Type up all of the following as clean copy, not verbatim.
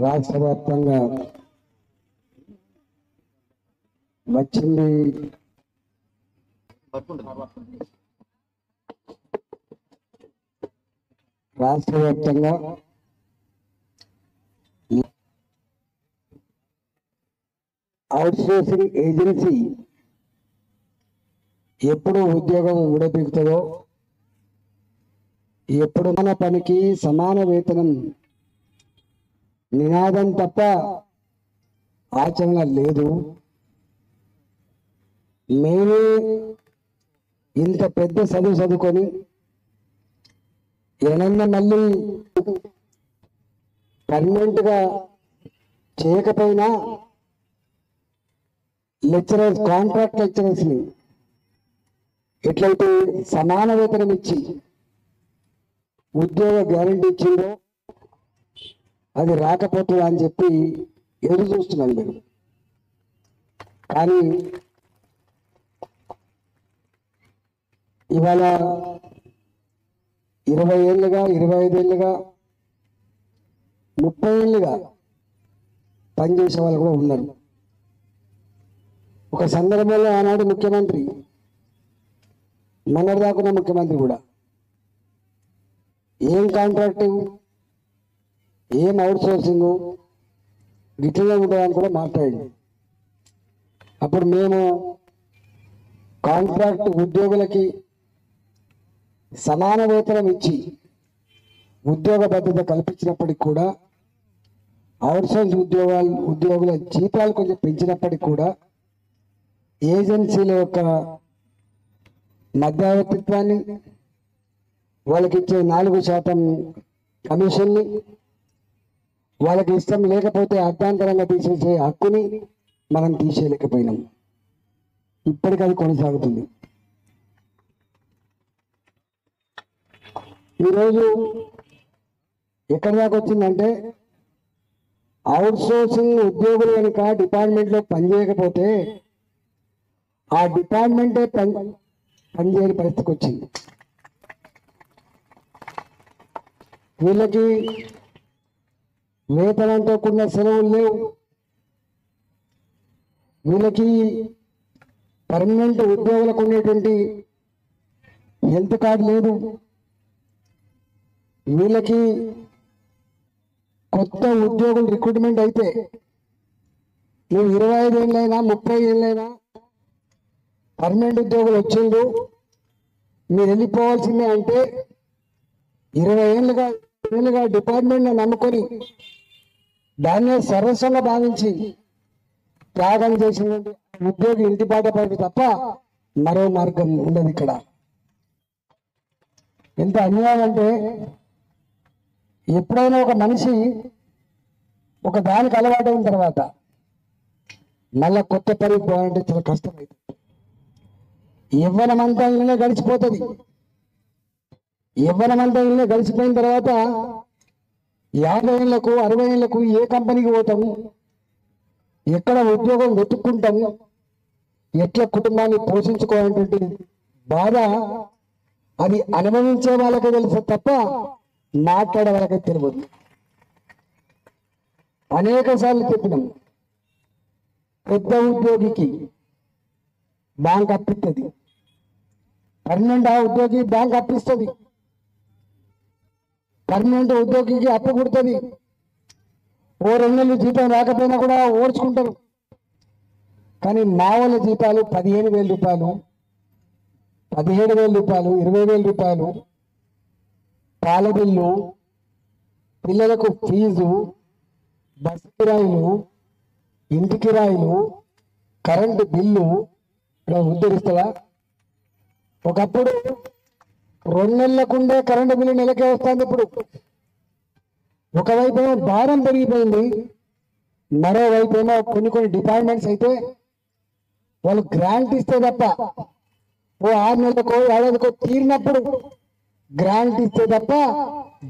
రాష్ట్ర వ్యాప్తంగా వచ్చింది. రాష్ట్ర వ్యాప్తంగా అవుట్సోర్సింగ్ ఏజెన్సీ ఎప్పుడు ఉద్యోగం ఊడబిగుతుందో, ఎప్పుడు మన పనికి సమాన వేతనం నినాదం తప్ప ఆచరణ లేదు. మేమే ఇంత పెద్ద చదువుకొని ఏమన్నా మళ్ళీ పర్మనెంట్గా చేయకపోయినా లెక్చరర్స్, కాంట్రాక్ట్ లెక్చరర్స్ని ఎట్లయితే సమాన వేతనం ఇచ్చి ఉద్యోగ గ్యారంటీ ఇచ్చిందో అది రాకపోతుందా అని చెప్పి ఎదురు చూస్తున్నాను నేను. కానీ ఇవాళ 20 ఏళ్ళుగా, 25 ఏళ్ళుగా, 30 ఏళ్ళుగా పనిచేసే వాళ్ళు కూడా ఉన్నారు. ఒక సందర్భంలో ఆనాడు ముఖ్యమంత్రి, మొన్నటిదాకున్న ముఖ్యమంత్రి కూడా ఏం కాంట్రాక్టింగ్, ఏం అవుట్ సోర్సింగ్ గిట్లనే ఉంటుందని కూడా మాట్లాడింది. అప్పుడు మేము కాంట్రాక్ట్ ఉద్యోగులకి సమాన వేతనం ఇచ్చి ఉద్యోగ భద్రత కల్పించినప్పటికి కూడా, అవుట్సోర్స్ ఉద్యోగుల జీతాలు కొంచెం పెంచినప్పటికి కూడా ఏజెన్సీల యొక్క మధ్యవర్తిత్వాన్ని, వాళ్ళకి ఇచ్చే 4% కమిషన్ని, వాళ్ళకి ఇష్టం లేకపోతే అర్థాంతరంగా తీసేసే హక్కుని మనం తీసేయలేకపోయినాం. ఇప్పటికీ అది కొనసాగుతుంది. ఈరోజు ఎక్కడి దాకా వచ్చిందంటే, అవుట్సోర్సింగ్ ఉద్యోగులు కనుక డిపార్ట్మెంట్లో పనిచేయకపోతే ఆ డిపార్ట్మెంటే పనిచేయని పరిస్థితికి వచ్చింది. వీళ్ళకి వేతనంతో కూడిన సెలవులు లేవు, వీళ్ళకి పర్మనెంట్ ఉద్యోగులకు ఉండేటువంటి హెల్త్ కార్డు లేదు, వీళ్ళకి కొత్త ఉద్యోగులు రిక్రూట్మెంట్ అయితే నువ్వు 25 ఏళ్ళైనా 30 ఏళ్ళైనా పర్మనెంట్ ఉద్యోగులు వచ్చిండు, మీరు వెళ్ళిపోవాల్సిందే అంటే 20 ఏళ్ళుగా డిపార్ట్మెంట్ని నమ్ముకొని దాన్నే సర్వస్వంగా భావించి త్యాగం చేసిన ఉద్యోగి ఇంటి బాట పడి తప్ప మరో మార్గం ఉండదు. ఇక్కడ ఎంత అన్యాయం అంటే, ఎప్పుడైనా ఒక మనిషి ఒక దానికి అలవాటైన తర్వాత మళ్ళా కొత్త పని పోవాలంటే చాలా కష్టమైంది. యవ్వనమంతా ఇళ్ళనే గడిచిపోతుంది. యవ్వనమంతా ఇళ్ళనే గడిచిపోయిన తర్వాత 50 ఏళ్లకు 60 ఏళ్లకు ఏ కంపెనీకి పోతాము, ఎక్కడ ఉద్యోగం వెతుక్కుంటాము, ఎట్లా కుటుంబాన్ని పోషించుకోవాలనేటువంటి బాధ అది అనుభవించే వాళ్ళకే తెలుసు తప్ప మాట్లాడే వాళ్ళకే తెలియదు. అనేక సార్లు చెప్పినాం, పెద్ద ఉద్యోగికి బ్యాంక్ అప్పిస్తుంది, పర్మనెంట్ ఉద్యోగి బ్యాంక్ అప్పిస్తుంది, పర్మనెంట్ ఉద్యోగికి అప్పు కుడుతుంది. ఓ 2 నెలలు జీతం రాకపోయినా కూడా ఓడ్చుకుంటారు. కానీ మా వాళ్ళ జీతాలు 15,000 రూపాయలు, 17,000 రూపాయలు, 20,000 రూపాయలు, పాల బిల్లు, పిల్లలకు ఫీజు, బస్సు కిరాయిలు, ఇంటి కిరాయిలు, కరెంటు బిల్లు ఇక్కడ ఉద్ధరిస్తుందా? ఒకప్పుడు 2 నెలలకుండే కరెంటు బిల్లు నెలకే వస్తుంది. ఇప్పుడు ఒకవైపు ఏమో భారం పెరిగిపోయింది, మరోవైపు ఏమో కొన్ని డిపార్ట్మెంట్స్ అయితే వాళ్ళు గ్రాంట్ ఇస్తే తప్ప, ఓ 6 నెలలకో 7 నెలలకో తీరినప్పుడు గ్రాంట్ ఇస్తే తప్ప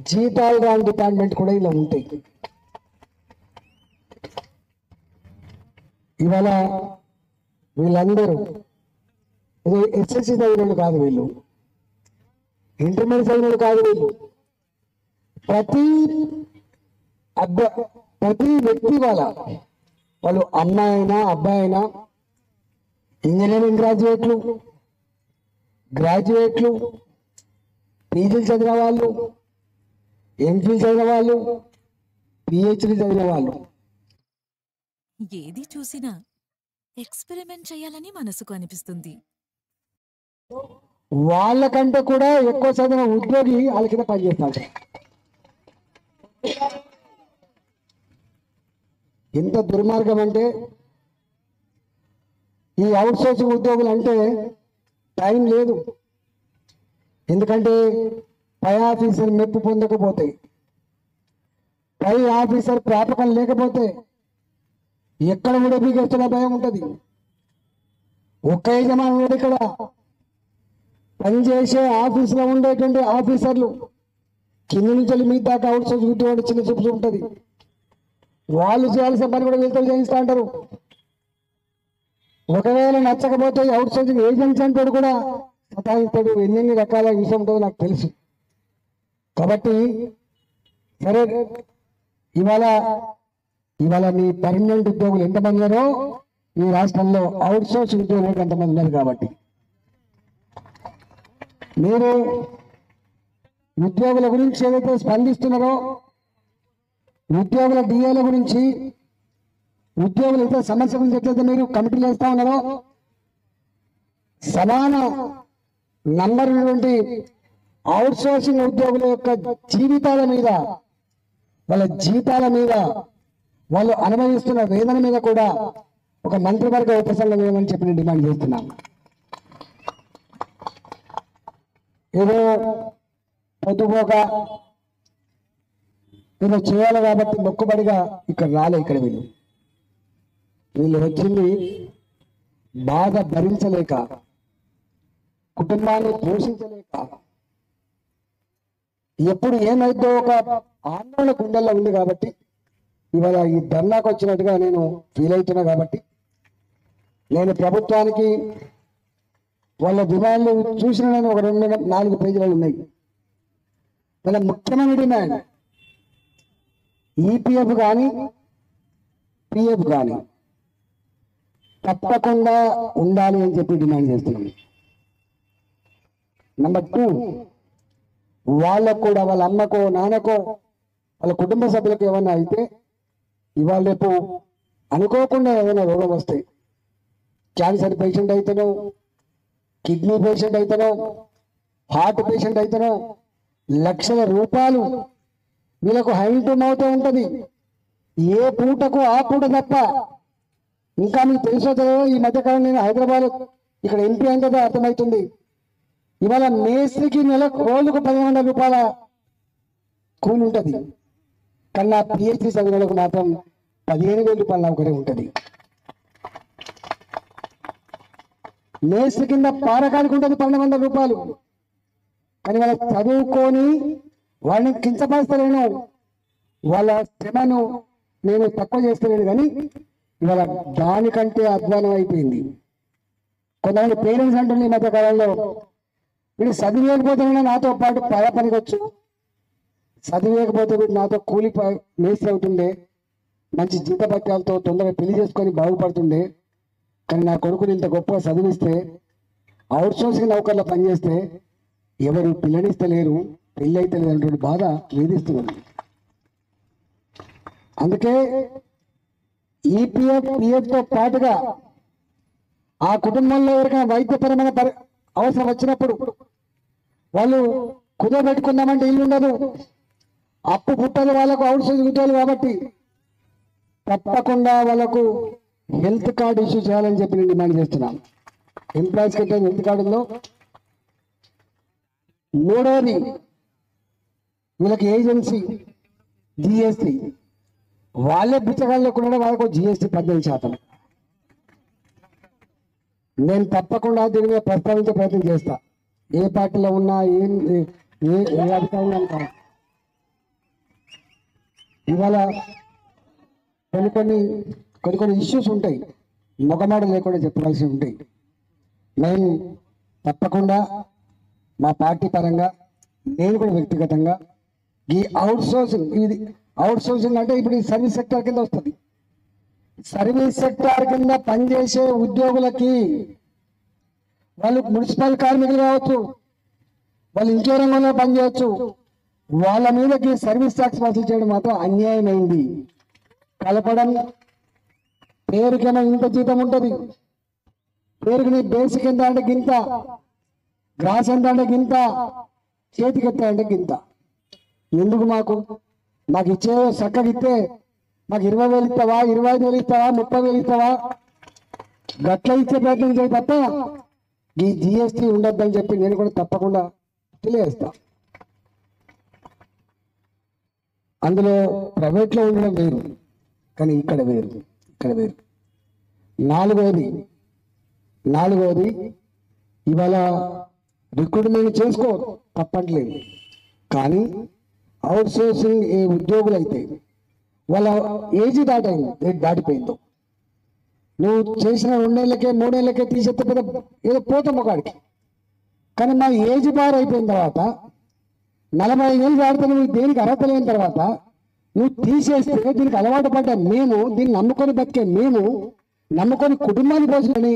జీతాలు రాని డిపార్ట్మెంట్ కూడా ఇలా ఉంటాయి. ఇవాళ వీళ్ళందరూ ఎస్ఎస్సి చదివినోళ్ళు కాదు, వీళ్ళు ఇంటర్మీడియట్ చదివినోళ్ళు కాదు, వీళ్ళు ప్రతి ప్రతి వ్యక్తి వాళ్ళు అమ్మాయి అయినా అబ్బాయి అయినా ఇంజనీరింగ్ గ్రాడ్యుయేట్లు పీజీలు చదివిన వాళ్ళు, ఎంఫిల్ చదివిన వాళ్ళు, పిహెచ్డి చదివిన వాళ్ళు, ఏది చూసినా ఎక్స్పెరిమెంట్ చేయాలని మనసుకు అనిపిస్తుంది. వాళ్ళకంటే కూడా ఎక్కువ చదివిన ఉద్యోగి వాళ్ళ కింద పనిచేస్తాడు. ఎంత దుర్మార్గం అంటే ఈ అవుట్ సోర్సింగ్ ఉద్యోగులు అంటే టైం లేదు. ఎందుకంటే పై ఆఫీసర్ మెప్పు పొందకపోతే, పై ఆఫీసర్ ప్రాపకం లేకపోతే ఎక్కడ కూడా బీగేస్తున్న భయం ఉంటుంది. ఒక్క యజమానుడు ఇక్కడ పనిచేసే ఆఫీసులో ఉండేటువంటి ఆఫీసర్లు కింద నుంచి మీ దాకా అవుట్ సోర్స్ ఉద్యోగులు చిన్న చూపు ఉంటుంది. వాళ్ళు చేయాల్సిన పని కూడా వీళ్ళతో చేయిస్తూ ఉంటారు. ఒకవేళ నచ్చకపోతే అవుట్ సోర్సింగ్ ఏజెన్సీ అంటాడు కూడా సతాయిస్తాడు. ఎన్ని రకాల విషయం ఉంటుందో నాకు తెలుసు. కాబట్టి సరే, ఇవాళ మీ పర్మనెంట్ ఉద్యోగులు ఎంతమంది ఉన్నారో ఈ రాష్ట్రంలో అవుట్ సోర్స్ ఉద్యోగులు ఎంతమంది ఉన్నారు. కాబట్టి మీరు ఉద్యోగుల గురించి ఏదైతే స్పందిస్తున్నారో, ఉద్యోగుల డిఏల గురించి, ఉద్యోగుల ఇతర సమస్య గురించి ఎట్లయితే మీరు కమిటీలు వేస్తా ఉన్నారో, సమాన నంబర్ ఉన్నటువంటి అవుట్ సోర్సింగ్ ఉద్యోగుల యొక్క జీవితాల మీద, వాళ్ళ జీతాల మీద, వాళ్ళు అనుభవిస్తున్న వేదన మీద కూడా ఒక మంత్రివర్గ ఉపసంఘం ఏమని చెప్పి నేను డిమాండ్ చేస్తున్నాను. ఏదో పొద్దుపోక వీళ్ళు చేయాలి కాబట్టి మొక్కుబడిగా ఇక్కడ రాలే. ఇక్కడ వీళ్ళు వచ్చింది బాధ భరించలేక, కుటుంబాన్ని పోషించలేక, ఎప్పుడు ఏమైందో ఒక ఆందోళన గుండెల్లో ఉంది. కాబట్టి ఇవాళ ఈ ధర్నాకు వచ్చినట్టుగా నేను ఫీల్ అవుతున్నా. కాబట్టి నేను ప్రభుత్వానికి వాళ్ళ డిమాండ్లు చూసిన నేను ఒక 2-4 పేజీలు ఉన్నాయి. వాళ్ళ ముఖ్యమైన డిమాండ్ ఈపీఎఫ్ కానీ పిఎఫ్ కానీ తప్పకుండా ఉండాలి అని చెప్పి డిమాండ్ చేస్తున్నాను. నెంబర్ 2, వాళ్ళకు కూడా వాళ్ళ అమ్మకో నాన్నకో వాళ్ళ కుటుంబ సభ్యులకు ఏమన్నా అయితే ఇవాళ రేపు అనుకోకుండా ఏమైనా రోగం వస్తాయి, క్యాన్సర్ పేషెంట్ అయితేనో, కిడ్నీ పేషెంట్ అయితేనో, హార్ట్ పేషెంట్ అయితేనో లక్షల రూపాయలు వీళ్ళకు హైట్ అవుతూ ఉంటుంది. ఏ పూటకు ఆ పూట తప్ప. ఇంకా మీకు తెలుసో తెలియదో, ఈ మధ్యకాలం నేను హైదరాబాద్ ఇక్కడ ఎంపీ అయిన కదా అర్థమవుతుంది. ఇవాళ మేస్త్రికి రోజుకు 10,000 రూపాయల కూలి ఉంటుంది. కానీ నా పిహెచ్డి చదివినకు మాత్రం 15,000 రూపాయల నౌకరీ ఉంటుంది. మేస్త్రి కింద పారకానికి ఉంటుంది 1200 రూపాయలు. కానీ వాళ్ళ చదువుకొని వాళ్ళని కించపరుస్తలేను, వాళ్ళ శ్రమను నేను తక్కువ చేస్తలేను. కానీ ఇవాళ దానికంటే అధ్వానం అయిపోయింది. కొంతమంది పేరెంట్స్ అంటుంది ఈ మధ్య కాలంలో, వీడు చదివేయకపోతే నాతో పాటు పనికి వచ్చు, చదివేయకపోతే వీడు నాతో కూలి మేస్త్రి అవుతుండే, మంచి జీతపత్యాలతో తొందరగా పెళ్లి చేసుకొని బాగుపడుతుండే. కానీ నా కొడుకుని ఇంత గొప్పగా చదివిస్తే, అవుట్ సోర్సింగ్ నౌకర్లో పనిచేస్తే ఎవరు పిల్లనిస్తలేరు, పెళ్ళి అయితే లేదంటే బాధ వేధిస్తున్నది. అందుకే ఈపీఎఫ్ పిఎఫ్తో పాటుగా ఆ కుటుంబంలో ఎవరికైనా వైద్యపరమైన అవసరం వచ్చినప్పుడు వాళ్ళు కుదరబెట్టుకుందామంటే ఇల్లు ఉండదు, అప్పు పుట్టదు వాళ్ళకు అవుట్ సోర్సింగ్ ఉద్యోగులు. కాబట్టి తప్పకుండా వాళ్ళకు హెల్త్ కార్డు ఇష్యూ చేయాలని చెప్పి నేను డిమాండ్ చేస్తున్నాను. ఎంప్లాయీస్ కంటే హెల్త్ కార్డు ఉందో. 3వది వీళ్ళకి ఏజెన్సీ జిఎస్టీ, వాళ్ళే బిచ్చగాళ్ళు కూడా వాళ్ళకు జిఎస్టీ 18%. నేను తప్పకుండా దీని మీద ప్రస్తావించే ప్రయత్నం చేస్తా. ఏ పార్టీలో ఉన్నా, ఏ అధికారంలో ఉంటా. ఇవాళ కొన్ని ఇష్యూస్ ఉంటాయి, మొగమాట లేకుండా చెప్పవలసి ఉంటాయి. నేను తప్పకుండా మా పార్టీ పరంగా, నేను కూడా వ్యక్తిగతంగా ఈ అవుట్ సోర్సింగ్, ఇది అవుట్ సోర్సింగ్ అంటే ఇప్పుడు ఈ సర్వీస్ సెక్టర్ కింద వస్తుంది. సర్వీస్ సెక్టర్ కింద పనిచేసే ఉద్యోగులకి, వాళ్ళు మున్సిపల్ కార్మికులు కావచ్చు, వాళ్ళు ఇంకే రంగంలో పనిచేయచ్చు, వాళ్ళ మీదకి సర్వీస్ ట్యాక్స్ వసూలు చేయడం మాత్రం అన్యాయమైంది. కలపడం, పేరుకేమో ఇంత జీతం ఉంటుంది, పేరుకి నీ బేసిక్ ఎంత అంటే గింత, గ్రాస్ ఎంత అంటే గింత, చేతికి ఎత్తా అంటే గింత. ఎందుకు మాకు ఇచ్చే చక్కగా ఇస్తే మాకు 20,000 ఇస్తావా, 25,000 ఇస్తావా, 30,000 ఇస్తావా, గట్ల ఇచ్చే ప్రయత్నం చేయ తప్ప ఈ జిఎస్టీ ఉండొద్దని చెప్పి నేను కూడా తప్పకుండా తెలియజేస్తా. అందులో ప్రైవేట్లో ఉండడం వేరు, కానీ ఇక్కడ వేరు. నాలుగవది ఇవాళ రిక్రూట్మెంట్ చేసుకో తప్పట్లేదు, కానీ అవుట్ సోర్సింగ్ ఏ ఉద్యోగులు అయితే వాళ్ళ ఏజ్ దాటిపోయిందో, నువ్వు చేసిన 2 నెలలకే 3 నెలలకే తీసేస్తే ఏదో పోతాం ఒకడికి. కానీ మా ఏజ్ బార్ అయిపోయిన తర్వాత 45 ఏళ్ళు దాటితే నువ్వు దేనికి అర్హత లేని తర్వాత నువ్వు తీసేస్తే దీనికి అలవాటు పడ్డ మేము, దీన్ని నమ్ముకొని బతికే మేము, నమ్ముకొని కుటుంబాన్ని పోసుకొని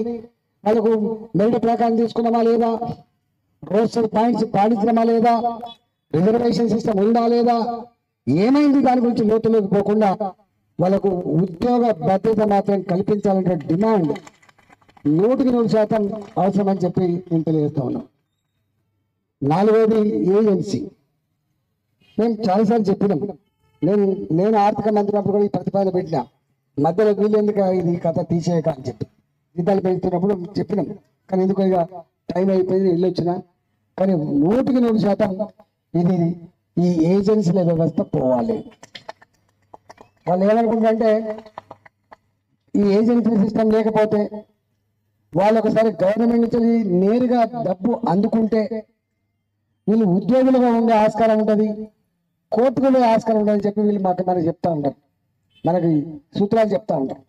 వాళ్ళకు మెరిట్ ప్రకారం తీసుకున్నామా లేదా, రోస్టర్ పాయింట్స్ పాటించడమా లేదా, రిజర్వేషన్ సిస్టమ్ ఉందా లేదా, ఏమైంది దాని గురించి లోతులోకి పోకుండా వాళ్ళకు ఉద్యోగ భద్రత మాత్రం కల్పించాలంటే డిమాండ్ 100% అవసరమని చెప్పి నేను తెలియజేస్తా ఉన్నాం. 4వది ఏజెన్సీ. మేము చాలాసార్లు చెప్పినాం, నేను ఆర్థిక మంత్రి అప్పుడు కూడా ఈ ప్రతిపాదన పెట్టినా, మధ్యలో వీళ్ళెందుకు ఇది కథ తీసేయక అని చెప్పి జీతాలు పెంచుతున్నప్పుడు చెప్పినాం. కానీ ఎందుకు ఇక టైం అయిపోయింది, ఇల్లు వచ్చినా. కానీ 100% ఇది ఈ ఏజెన్సీల వ్యవస్థ పోవాలి. వాళ్ళు ఏమనుకుంటారంటే ఈ ఏజెన్సీ సిస్టమ్ లేకపోతే వాళ్ళు ఒకసారి గవర్నమెంట్ నుంచి నేరుగా డబ్బు అందుకుంటే వీళ్ళు ఉద్యోగులుగా ఉండే ఆస్కారం ఉంటుంది, కోర్టుకునే ఆస్కారం ఉంటుందని చెప్పి వీళ్ళు మనకు చెప్తా ఉంటారు, మనకి సూత్రాలు చెప్తా ఉంటారు.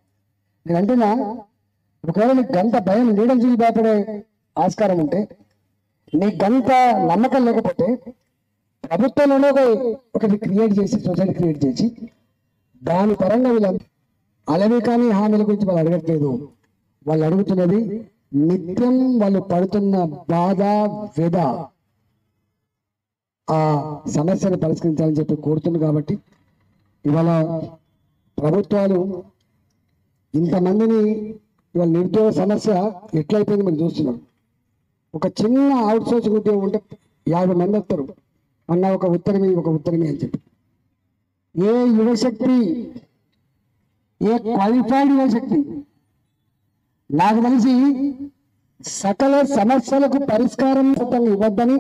నేను అంటున్నా, ఒకవేళ నీకు గంట భయం, నీడలు చూసి భయపడే ఆస్కారం ఉంటే, నీకు గంట నమ్మకం లేకపోతే ప్రభుత్వంలోనే ఒకటి క్రియేట్ చేసి, సొసైటీ క్రియేట్ చేసి దాని పరంగా వీళ్ళు అలవి కానీ హామీల గురించి వాళ్ళు అడగట్లేదు. వాళ్ళు అడుగుతున్నది నిత్యం వాళ్ళు పడుతున్న బాధ, వ్యధ, ఆ సమస్యను పరిష్కరించాలని చెప్పి కోరుతుంది. కాబట్టి ఇవాళ ప్రభుత్వాలు ఇంతమందిని, ఇవాళ నిరుద్యోగ సమస్య ఎట్లయిపోయింది మనం చూస్తున్నాం. ఒక చిన్న అవుట్ సోర్సింగ్ ఉద్యోగం ఉంటే 50 మంది వస్తారు అన్న, ఒక ఉత్తరమి అని చెప్పి. ఏ యువశక్తి, ఏ క్వాలిఫైడ్ యువశక్తి, నాకు తెలిసి సకల సమస్యలకు పరిష్కారం ఇవ్వద్దని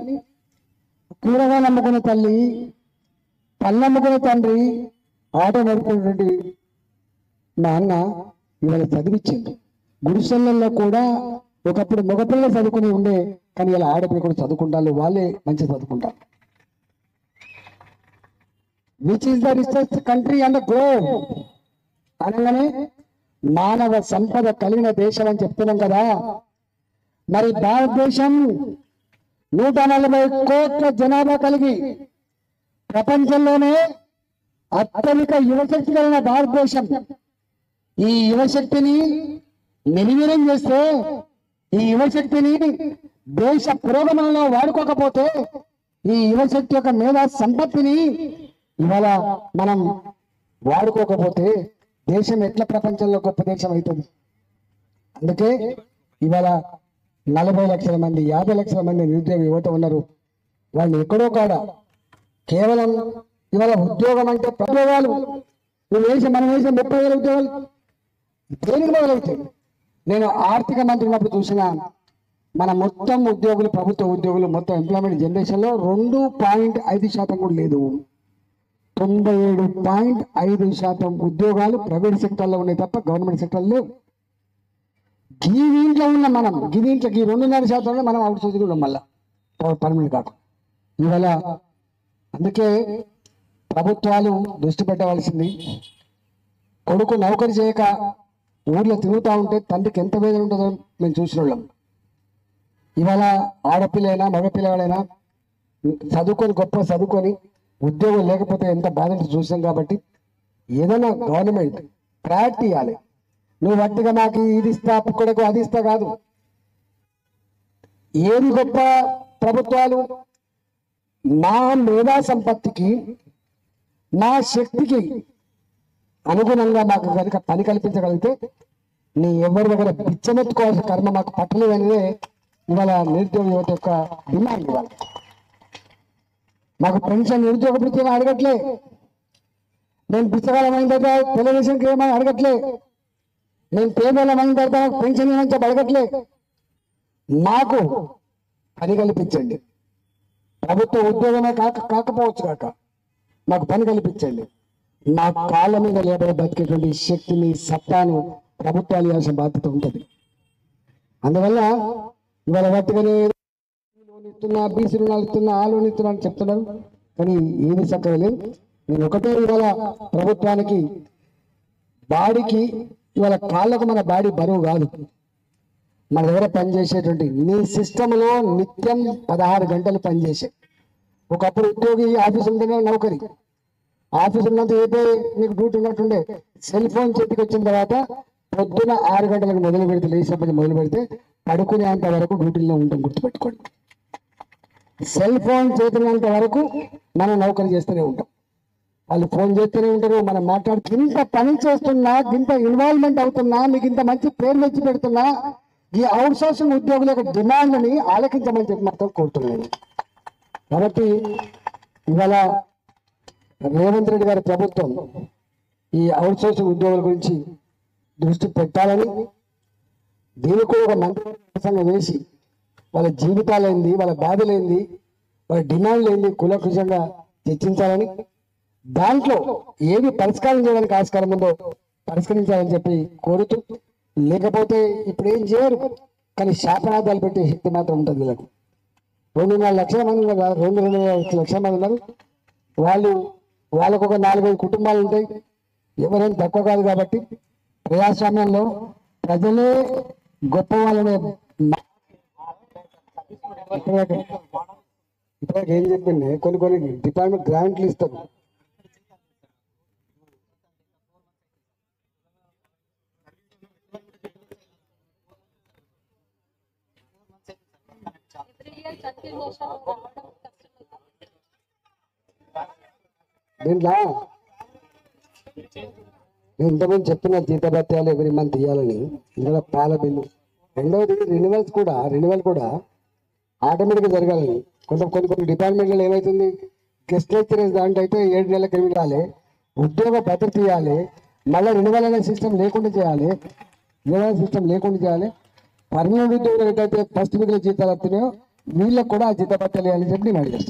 కూరగాయలు అమ్ముకున్న తల్లి, పళ్ళు అమ్ముకున్న తండ్రి, ఆటో నడుపుకున్నటువంటి మా అన్న ఇవాళ చదివించింది. గుడిసెళ్లలో కూడా ఒకప్పుడు మగపిల్లలు చదువుకుని ఉండే, కానీ ఇలా ఆడపిల్ల కూడా చదువుకుంటారు, వాళ్ళే మంచిగా చదువుకుంటారు. Which is the richest country and globe అనగానే మానవ సంపద కలిగిన దేశం అని చెప్తున్నాం కదా. మరి భారతదేశం 140 కోట్ల జనాభా కలిగి ప్రపంచంలోనే అత్యధిక యువశక్తి కలిగిన భారతదేశం. ఈ యువశక్తిని నిర్వీర్యం చేస్తే, ఈ యువశక్తిని దేశ పురోగమనంలో వాడుకోకపోతే, ఈ యువశక్తి యొక్క మేధా సంపత్తిని ఇవాళ మనం వాడుకోకపోతే దేశం ఎట్లా ప్రపంచంలో గొప్ప దేశం అవుతుంది? అందుకే ఇవాళ 40 లక్షల మంది, 50 లక్షల మంది నిరుద్యోగ యువత ఉన్నారు. వాళ్ళు ఎక్కడో కాడ కేవలం ఇవాళ ఉద్యోగం అంటే ఉద్యోగాలు, మనం వేసే 30,000 ఉద్యోగాలు దేనికి మొదలవుతాయి? నేను ఆర్థిక మంత్రి ఉన్నప్పుడు చూసిన మన మొత్తం ఉద్యోగులు, ప్రభుత్వ ఉద్యోగులు మొత్తం ఎంప్లాయ్మెంట్ జనరేషన్లో 2.5% కూడా లేదు. 97.5% ఉద్యోగాలు ప్రైవేట్ సెక్టర్లో ఉన్నాయి తప్ప గవర్నమెంట్ సెక్టర్లో లేవు. దీంట్లో ఉన్న మనం ఈ 2.5% మనం అవుట్ సోర్సింగ్ ఉన్నాం, మళ్ళీ పర్మనెంట్ కాదు ఇవాళ. అందుకే ప్రభుత్వాలు దృష్టి పెట్టవలసింది, కొడుకు నౌకరి చేయక ఊర్లో తిరుగుతూ ఉంటే తండ్రికి ఎంత వేదన ఉంటుందో మేము చూసిన వాళ్ళం. ఇవాళ ఆడపిల్లైనా మగపిల్లవాడైనా చదువుకొని, గొప్ప చదువుకొని ఉద్యోగం లేకపోతే ఎంత బాధ చూసాం కాబట్టి ఏదైనా గవర్నమెంట్ ప్రయారిటీ ఇవ్వాలి. నువ్వు వట్టిగా నాకు ఇది ఇస్తా పుక్కడకు అది ఇస్తా కాదు. ఏది గొప్ప ప్రభుత్వాలు నా మేధా సంపత్తికి నా శక్తికి అనుగుణంగా మాకు కనుక పని కల్పించగలిగితే నీ ఎవరి దగ్గర పిచ్చమెత్తుకోవాల్సిన కర్మ మాకు పట్టలేదనేదే ఇవాళ నిరుద్యోగ యువత యొక్క డిమాండ్. ఇవాళ మాకు పెన్షన్ నిరుద్యోగ వృత్తి అడగట్లే, నేను పుస్తకాలమైన తర్వాత టెలివిజన్కి ఏమని అడగట్లే, నేను పేదలమైన తర్వాత పెన్షన్ ఏమని చెప్పి అడగట్లే. మాకు పని కల్పించండి. ప్రభుత్వ ఉద్యోగమే కాకపోవచ్చు కాక మాకు పని కల్పించండి. మా కాళ్ళ మీద లేబడి బతికేటువంటి శక్తిని సత్తాను ప్రభుత్వాలు ఇవ్వాల్సిన బాధ్యత ఉంటుంది. అందువల్ల ఇవాళ వాటిగానే లోన్ ఇస్తున్నా, బీసీ రుణాలు ఇస్తున్నా, ఆ లోన్ ఇస్తున్నా అని చెప్తున్నారు, కానీ ఏది చక్కగా లేదు. నేను ఒకటే ఇవాళ ప్రభుత్వానికి బాడీకి ఇవాళ కాళ్ళకు మన బాడీ బరువు కాదు. మన దగ్గర పనిచేసేటువంటి నీ సిస్టంలో నిత్యం 16 గంటలు పనిచేసే ఒకప్పుడు ఉద్యోగి ఆఫీస్ ఉంటేనే నౌకరి, ఆఫీస్ ఉన్నంత అయితే నీకు డ్యూటీ ఉన్నట్టుండే. సెల్ ఫోన్ చేతికి వచ్చిన తర్వాత పొద్దున 6 గంటలకు మొదలు పెడితే, లేచినప్పుడు మొదలు పెడితే పడుకునేంత వరకు డ్యూటీలో ఉంటాం. గుర్తుపెట్టుకోండి, సెల్ ఫోన్ చేతున్నంత వరకు మనం నౌకరి చేస్తూనే ఉంటాం. వాళ్ళు ఫోన్ చేస్తూనే ఉంటారు, మనం మాట్లాడుతూ ఇంత పని చేస్తున్నా, ఇంత ఇన్వాల్వ్మెంట్ అవుతున్నా, మీకు ఇంత మంచి పేరు తెచ్చి పెడుతున్నా, ఈ అవుట్ సోర్సింగ్ ఉద్యోగుల యొక్క డిమాండ్ని ఆలకించమని చెప్పి మాత్రం కోరుతున్నాను. కాబట్టి ఇవాళ రేవంత్ రెడ్డి గారి ప్రభుత్వం ఈ అవుట్ సోర్సింగ్ ఉద్యోగుల గురించి దృష్టి పెట్టాలని, దీనికి కూడా ఒక మంత్రివర్గం వేసి వాళ్ళ జీవితాలేంది, వాళ్ళ బాధలేంది, వాళ్ళ డిమాండ్లు ఏంది కులకృషంగా చర్చించాలని, దాంట్లో ఏది పరిష్కారం చేయడానికి ఆస్కారం ఉందో పరిష్కరించాలని చెప్పి కోరుతూ, లేకపోతే ఇప్పుడు ఏం చేయరు కానీ శాపనార్థాలు పెట్టే శక్తి మాత్రం ఉంటుంది వీళ్ళకు. 2.5 లక్షల మంది ఉన్నారు, 2.5 లక్షల మంది ఉన్నారు. వాళ్ళకు ఒక 4-5 కుటుంబాలు ఉంటాయి. ఎవరైనా తక్కువ కాదు. కాబట్టి ప్రజాస్వామ్యంలో ప్రజలే గొప్ప వాళ్ళనే ఇప్పుడు ఏం చెప్పింది, కొన్ని డిపార్ట్మెంట్ గ్రాంట్లు ఇస్తారు. దీంట్లో నేను ఇంతకుముందు చెప్పిన జీతభత్యాలు ఎవరి మంత్ ఇవ్వాలని, ఇందులో పాల బిల్లు. రెండవది రెన్యువల్ కూడా ఆటోమేటిక్గా జరగాలని. కొన్ని డిపార్ట్మెంట్లో ఏమవుతుంది, గెస్ట్ లెక్చరర్స్ దాంట్లో అయితే 7 నెలలకు ఏమి రాలే, ఉద్యోగ భద్రత ఇవ్వాలి, మళ్ళీ రెన్యువల్ అనే సిస్టమ్ లేకుండా చేయాలి. పర్మనెంట్ ఉద్యోగులు ఏంటంటే ఫస్ట్ వీక్లో జీతాలు వస్తున్నాయో వీళ్ళకి కూడా ఆ జీతభత్యాలు ఇవ్వాలని చెప్పి నేను అడిగాను.